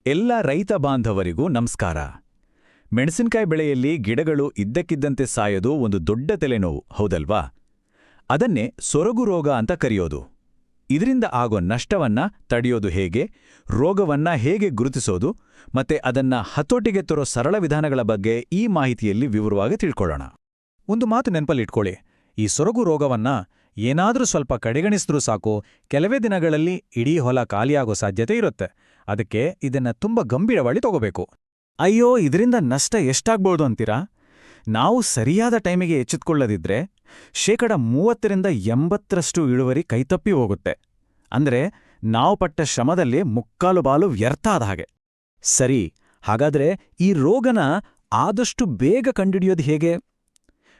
ಎಲ್ಲ ರೈತ ಬಾಂಧವರಿಗೂ ನಮಸ್ಕಾರ. ಮೆಣಸಿನಕಾಯಿ ಬೆಳೆಯಲ್ಲಿ ಗಿಡಗಳು ಇದ್ದಕ್ಕಿದ್ದಂತೆ ಸಾಯೋದು ಒಂದು ದೊಡ್ಡ ತಲೆನೋವು, ಹೌದಲ್ವಾ? ಅದನ್ನೇ ಸೊರಗು ರೋಗ ಅಂತ ಕರೆಯೋದು. ಇದರಿಂದ ಆಗೋ ನಷ್ಟವನ್ನ ತಡೆಯೋದು ಹೇಗೆ, ರೋಗವನ್ನ ಹೇಗೆ ಗುರುತಿಸೋದು ಮತ್ತೆ ಅದನ್ನ ಹತೋಟಿಗೆ ತರೋ ಸರಳ ವಿಧಾನಗಳ ಬಗ್ಗೆ ಈ ಮಾಹಿತಿಯಲ್ಲಿ ವಿವರವಾಗಿ ತಿಳ್ಕೊಳ್ಳೋಣ. ಒಂದು ಮಾತು ನೆನಪಲ್ಲಿಟ್ಕೊಳ್ಳಿ, ಈ ಸೊರಗು ರೋಗವನ್ನ ಏನಾದ್ರೂ ಸ್ವಲ್ಪ ಕಡೆಗಣಿಸಿದ್ರೂ ಸಾಕು, ಕೆಲವೇ ದಿನಗಳಲ್ಲಿ ಇಡೀ ಹೊಲ ಖಾಲಿಯಾಗೋ ಸಾಧ್ಯತೆ ಇರುತ್ತೆ. ಅದಕ್ಕೆ ಇದನ್ನ ತುಂಬ ಗಂಭೀರವಾಗಿ ತಗೋಬೇಕು. ಅಯ್ಯೋ, ಇದರಿಂದ ನಷ್ಟ ಎಷ್ಟಾಗ್ಬೋದು ಅಂತೀರಾ? ನಾವು ಸರಿಯಾದ ಟೈಮಿಗೆ ಎಚ್ಚೆತ್ಕೊಳ್ಳದಿದ್ರೆ 30% ಇಳುವರಿ ಕೈತಪ್ಪಿ ಹೋಗುತ್ತೆ. ಅಂದ್ರೆ ನಾವು ಪಟ್ಟ ಶ್ರಮದಲ್ಲಿ ಮುಕ್ಕಾಲು ಬಾಲು ವ್ಯರ್ಥ ಆದ ಹಾಗೆ. ಸರಿ, ಹಾಗಾದ್ರೆ ಈ ರೋಗನ ಆದಷ್ಟು ಬೇಗ ಕಂಡುಹಿಡಿಯೋದು ಹೇಗೆ?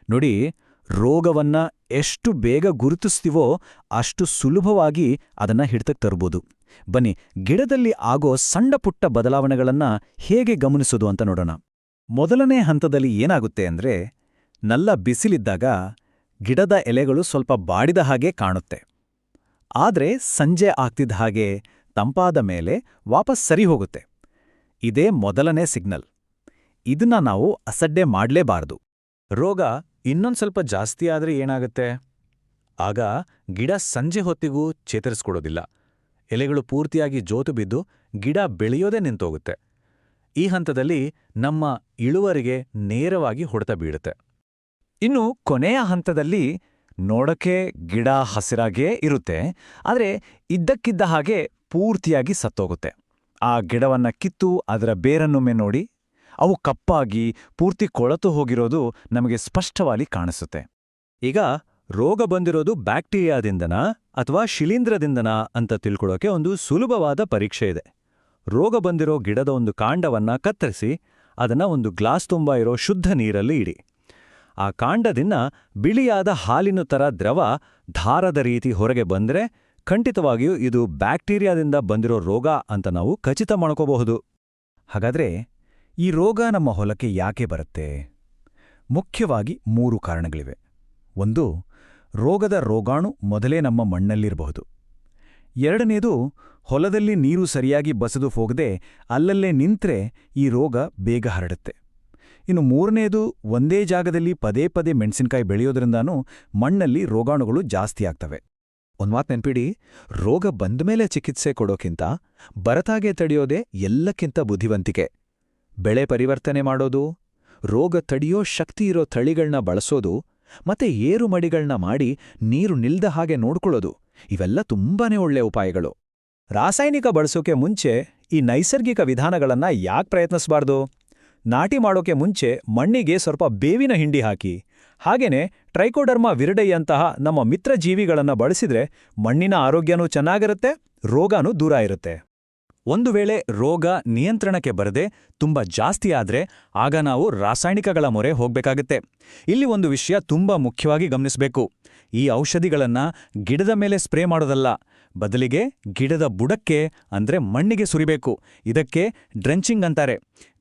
ನೋಡಿ, ರೋಗವನ್ನ ಎಷ್ಟು ಬೇಗ ಗುರುತಿಸ್ತೀವೋ ಅಷ್ಟು ಸುಲಭವಾಗಿ ಅದನ್ನ ಹಿಡಿತಕ್ಕೆ ತರ್ಬೋದು. ಬನ್ನಿ, ಗಿಡದಲ್ಲಿ ಆಗೋ ಸಣ್ಣ ಪುಟ್ಟ ಬದಲಾವಣೆಗಳನ್ನ ಹೇಗೆ ಗಮನಿಸೋದು ಅಂತ ನೋಡೋಣ. ಮೊದಲನೇ ಹಂತದಲ್ಲಿ ಏನಾಗುತ್ತೆ ಅಂದ್ರೆ, ನಲ್ಲ ಬಿಸಿಲಿದ್ದಾಗ ಗಿಡದ ಎಲೆಗಳು ಸ್ವಲ್ಪ ಬಾಡಿದ ಹಾಗೆ ಕಾಣುತ್ತೆ. ಆದ್ರೆ ಸಂಜೆ ಆಗ್ತಿದ್ದ ಹಾಗೆ ತಂಪಾದ ಮೇಲೆ ವಾಪಸ್ ಸರಿ ಹೋಗುತ್ತೆ. ಇದೇ ಮೊದಲನೇ ಸಿಗ್ನಲ್. ಇದನ್ನ ನಾವು ಅಸಡ್ಡೆ ಮಾಡ್ಲೇಬಾರದು. ರೋಗ ಇನ್ನೊಂದ್ ಸ್ವಲ್ಪ ಜಾಸ್ತಿ ಆದ್ರೆ ಏನಾಗುತ್ತೆ? ಆಗ ಗಿಡ ಸಂಜೆ ಹೊತ್ತಿಗೂ ಚೇತರಿಸ್ಕೊಡೋದಿಲ್ಲ. ಎಲೆಗಳು ಪೂರ್ತಿಯಾಗಿ ಜೋತು ಬಿದ್ದು ಗಿಡ ಬೆಳೆಯೋದೇ ನಿಂತೋಗುತ್ತೆ. ಈ ಹಂತದಲ್ಲಿ ನಮ್ಮ ಇಳುವರಿಗೆ ನೇರವಾಗಿ ಹೊಡೆತ ಬೀಳುತ್ತೆ. ಇನ್ನು ಕೊನೆಯ ಹಂತದಲ್ಲಿ ನೋಡಕ್ಕೆ ಗಿಡ ಹಸಿರಾಗೇ ಇರುತ್ತೆ, ಆದರೆ ಇದ್ದಕ್ಕಿದ್ದ ಹಾಗೆ ಪೂರ್ತಿಯಾಗಿ ಸತ್ತೋಗುತ್ತೆ. ಆ ಗಿಡವನ್ನ ಕಿತ್ತು ಅದರ ಬೇರನ್ನೊಮ್ಮೆ ನೋಡಿ, ಅವು ಕಪ್ಪಾಗಿ ಪೂರ್ತಿ ಕೊಳತು ಹೋಗಿರೋದು ನಮಗೆ ಸ್ಪಷ್ಟವಾಗಿ ಕಾಣಿಸುತ್ತೆ. ಈಗ ರೋಗ ಬಂದಿರೋದು ಬ್ಯಾಕ್ಟೀರಿಯಾದಿಂದನಾ ಅಥವಾ ಶಿಲೀಂಧ್ರದಿಂದನಾ ಅಂತ ತಿಳ್ಕೊಳ್ಳೋಕೆ ಒಂದು ಸುಲಭವಾದ ಪರೀಕ್ಷೆ ಇದೆ. ರೋಗ ಬಂದಿರೋ ಗಿಡದ ಒಂದು ಕಾಂಡವನ್ನ ಕತ್ತರಿಸಿ ಅದನ್ನ ಒಂದು ಗ್ಲಾಸ್ ತುಂಬ ಇರೋ ಶುದ್ಧ ನೀರಲ್ಲಿ ಇಡಿ. ಆ ಕಾಂಡದಿಂದ ಬಿಳಿಯಾದ ಹಾಲಿನ ಥರ ದ್ರವ ಧಾರದ ರೀತಿ ಹೊರಗೆ ಬಂದ್ರೆ ಖಂಡಿತವಾಗಿಯೂ ಇದು ಬ್ಯಾಕ್ಟೀರಿಯಾದಿಂದ ಬಂದಿರೋ ರೋಗ ಅಂತ ನಾವು ಖಚಿತ ಮಾಡ್ಕೋಬಹುದು. ಹಾಗಾದ್ರೆ ಈ ರೋಗ ನಮ್ಮ ಹೊಲಕ್ಕೆ ಯಾಕೆ ಬರುತ್ತೆ? ಮುಖ್ಯವಾಗಿ 3 ಕಾರಣಗಳಿವೆ. ಒಂದು, ರೋಗದ ರೋಗಾಣು ಮೊದಲೇ ನಮ್ಮ ಮಣ್ಣಲ್ಲಿರಬಹುದು. ಎರಡನೇದು, ಹೊಲದಲ್ಲಿ ನೀರು ಸರಿಯಾಗಿ ಬಸದು ಹೋಗದೆ ಅಲ್ಲಲ್ಲೇ ನಿಂತ್ರೆ ಈ ರೋಗ ಬೇಗ ಹರಡುತ್ತೆ. ಇನ್ನು ಮೂರನೇದು, ಒಂದೇ ಜಾಗದಲ್ಲಿ ಪದೇ ಪದೇ ಮೆಣಸಿನಕಾಯಿ ಬೆಳೆಯೋದ್ರಿಂದಾನೂ ಮಣ್ಣಲ್ಲಿ ರೋಗಾಣುಗಳು ಜಾಸ್ತಿ ಆಗ್ತವೆ. ಒಂದ್ಮಾತು ನೆನ್ಪಿಡಿ, ರೋಗ ಬಂದ್ಮೇಲೆ ಚಿಕಿತ್ಸೆ ಕೊಡೋಕ್ಕಿಂತ ಬರತಾಗೆ ತಡೆಯೋದೇ ಎಲ್ಲಕ್ಕಿಂತ ಬುದ್ಧಿವಂತಿಕೆ. ಬೆಳೆ ಪರಿವರ್ತನೆ ಮಾಡೋದು, ರೋಗ ತಡೆಯೋ ಶಕ್ತಿ ಇರೋ ತಳಿಗಳನ್ನ ಬಳಸೋದು, ಮತ್ತೆ ಏರು ಮಡಿಗಳನ್ನ ಮಾಡಿ ನೀರು ನಿಲ್ದ ಹಾಗೆ ನೋಡ್ಕೊಳ್ಳೋದು, ಇವೆಲ್ಲ ತುಂಬಾನೇ ಒಳ್ಳೆ ಉಪಾಯಗಳು. ರಾಸಾಯನಿಕ ಬಳಸೋಕೆ ಮುಂಚೆ ಈ ನೈಸರ್ಗಿಕ ವಿಧಾನಗಳನ್ನ ಯಾಕೆ ಪ್ರಯತ್ನಿಸಬಾರ್ದು? ನಾಟಿ ಮಾಡೋಕೆ ಮುಂಚೆ ಮಣ್ಣಿಗೆ ಸ್ವಲ್ಪ ಬೇವಿನ ಹಿಂಡಿ ಹಾಕಿ, ಹಾಗೇನೆ ಟ್ರೈಕೋಡರ್ಮಾ ವಿರಿಡೆಯಂತಹ ನಮ್ಮ ಮಿತ್ರ ಜೀವಿಗಳನ್ನ ಬಳಸಿದ್ರೆ ಮಣ್ಣಿನ ಆರೋಗ್ಯನೂ ಚೆನ್ನಾಗಿರುತ್ತೆ, ರೋಗನೂ ದೂರ ಇರುತ್ತೆ. ಒಂದು ವೇಳೆ ರೋಗ ನಿಯಂತ್ರಣಕ್ಕೆ ಬರದೆ ತುಂಬ ಜಾಸ್ತಿ ಆದ್ರೆ ಆಗ ನಾವು ರಾಸಾಯನಿಕಗಳ ಮೊರೆ ಹೋಗ್ಬೇಕಾಗತ್ತೆ. ಇಲ್ಲಿ ಒಂದು ವಿಷಯ ತುಂಬ ಮುಖ್ಯವಾಗಿ ಗಮನಿಸಬೇಕು. ಈ ಔಷಧಿಗಳನ್ನ ಗಿಡದ ಮೇಲೆ ಸ್ಪ್ರೇ ಮಾಡೋದಲ್ಲ, ಬದಲಿಗೆ ಗಿಡದ ಬುಡಕ್ಕೆ ಅಂದ್ರೆ ಮಣ್ಣಿಗೆ ಸುರಿಬೇಕು. ಇದಕ್ಕೆ ಡ್ರೆಂಚಿಂಗ್ ಅಂತಾರೆ.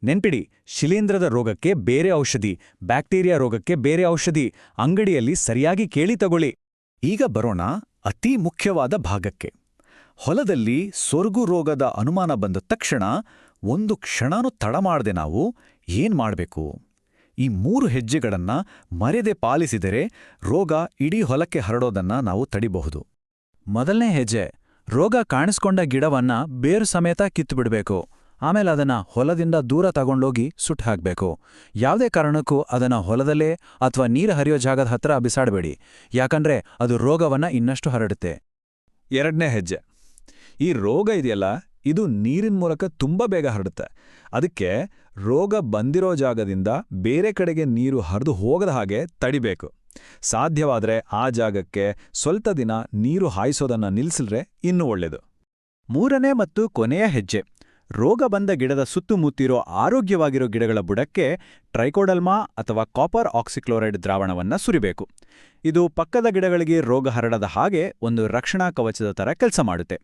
ನೆನ್ಪಿಡಿ, ಶಿಲೀಂಧ್ರದ ರೋಗಕ್ಕೆ ಬೇರೆ ಔಷಧಿ, ಬ್ಯಾಕ್ಟೀರಿಯಾ ರೋಗಕ್ಕೆ ಬೇರೆ ಔಷಧಿ. ಅಂಗಡಿಯಲ್ಲಿ ಸರಿಯಾಗಿ ಕೇಳಿ ತಗೊಳ್ಳಿ. ಈಗ ಬರೋಣ ಅತಿ ಮುಖ್ಯವಾದ ಭಾಗಕ್ಕೆ. ಹೊಲದಲ್ಲಿ ಸೊರಗು ರೋಗದ ಅನುಮಾನ ಬಂದ ತಕ್ಷಣ ಒಂದು ಕ್ಷಣನೂ ತಡ ಮಾಡದೆ ನಾವು ಏನ್ ಮಾಡಬೇಕು? ಈ 3 ಹೆಜ್ಜೆಗಳನ್ನ ಮರೆದೆ ಪಾಲಿಸಿದರೆ ರೋಗ ಇಡೀ ಹೊಲಕ್ಕೆ ಹರಡೋದನ್ನ ನಾವು ತಡಿಬಹುದು. ಮೊದಲನೇ ಹೆಜ್ಜೆ, ರೋಗ ಕಾಣಿಸ್ಕೊಂಡ ಗಿಡವನ್ನ ಬೇರು ಸಮೇತ ಕಿತ್ತುಬಿಡಬೇಕು. ಆಮೇಲೆ ಅದನ್ನ ಹೊಲದಿಂದ ದೂರ ತಗೊಂಡೋಗಿ ಸುಟ್ಟು ಹಾಕ್ಬೇಕು. ಯಾವುದೇ ಕಾರಣಕ್ಕೂ ಅದನ್ನ ಹೊಲದಲ್ಲೇ ಅಥವಾ ನೀರು ಹರಿಯೋ ಜಾಗದ ಹತ್ರ ಬಿಸಾಡಬೇಡಿ, ಯಾಕಂದ್ರೆ ಅದು ರೋಗವನ್ನ ಇನ್ನಷ್ಟು ಹರಡುತ್ತೆ. ಎರಡನೇ ಹೆಜ್ಜೆ, ಈ ರೋಗ ಇದೆಯಲ್ಲ, ಇದು ನೀರಿನ ಮೂಲಕ ತುಂಬ ಬೇಗ ಹರಡುತ್ತೆ. ಅದಕ್ಕೆ ರೋಗ ಬಂದಿರೋ ಜಾಗದಿಂದ ಬೇರೆ ಕಡೆಗೆ ನೀರು ಹರಿದು ಹೋಗದ ಹಾಗೆ ತಡಿಬೇಕು. ಸಾಧ್ಯವಾದರೆ ಆ ಜಾಗಕ್ಕೆ ಸ್ವಲ್ಪ ದಿನ ನೀರು ಹಾಯಿಸೋದನ್ನ ನಿಲ್ಲಿಸಿದ್ರೆ ಇನ್ನೂ ಒಳ್ಳೆಯದು. ಮೂರನೇ ಮತ್ತು ಕೊನೆಯ ಹೆಜ್ಜೆ, ರೋಗ ಬಂದ ಗಿಡದ ಸುತ್ತಮುತ್ತಿರೋ ಆರೋಗ್ಯವಾಗಿರೋ ಗಿಡಗಳ ಬುಡಕ್ಕೆ ಟ್ರೈಕೋಡರ್ಮಾ ಅಥವಾ ಕಾಪರ್ ಆಕ್ಸಿಕ್ಲೋರೈಡ್ ದ್ರಾವಣವನ್ನ ಸುರಿಬೇಕು. ಇದು ಪಕ್ಕದ ಗಿಡಗಳಿಗೆ ರೋಗ ಹರಡದ ಹಾಗೆ ಒಂದು ರಕ್ಷಣಾ ಕವಚದ ಥರ ಕೆಲಸ ಮಾಡುತ್ತೆ.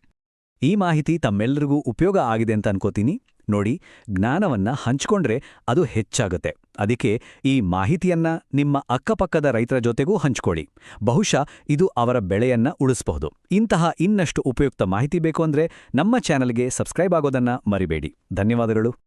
ಈ ಮಾಹಿತಿ ತಮ್ಮೆಲ್ಲರಿಗೂ ಉಪಯೋಗ ಆಗಿದೆ ಅಂತ ಅನ್ಕೋತೀನಿ. ನೋಡಿ, ಜ್ಞಾನವನ್ನ ಹಂಚ್ಕೊಂಡ್ರೆ ಅದು ಹೆಚ್ಚಾಗುತ್ತೆ. ಅದಕ್ಕೆ ಈ ಮಾಹಿತಿಯನ್ನ ನಿಮ್ಮ ಅಕ್ಕಪಕ್ಕದ ರೈತರ ಜೊತೆಗೂ ಹಂಚ್ಕೊಳ್ಳಿ. ಬಹುಶಃ ಇದು ಅವರ ಬೆಳೆಯನ್ನ ಉಳಿಸಬಹುದು. ಇಂತಹ ಇನ್ನಷ್ಟು ಉಪಯುಕ್ತ ಮಾಹಿತಿ ಬೇಕು ಅಂದ್ರೆ ನಮ್ಮ ಚಾನೆಲ್ಗೆ ಸಬ್ಸ್ಕ್ರೈಬ್ ಆಗೋದನ್ನ ಮರಿಬೇಡಿ. ಧನ್ಯವಾದಗಳು.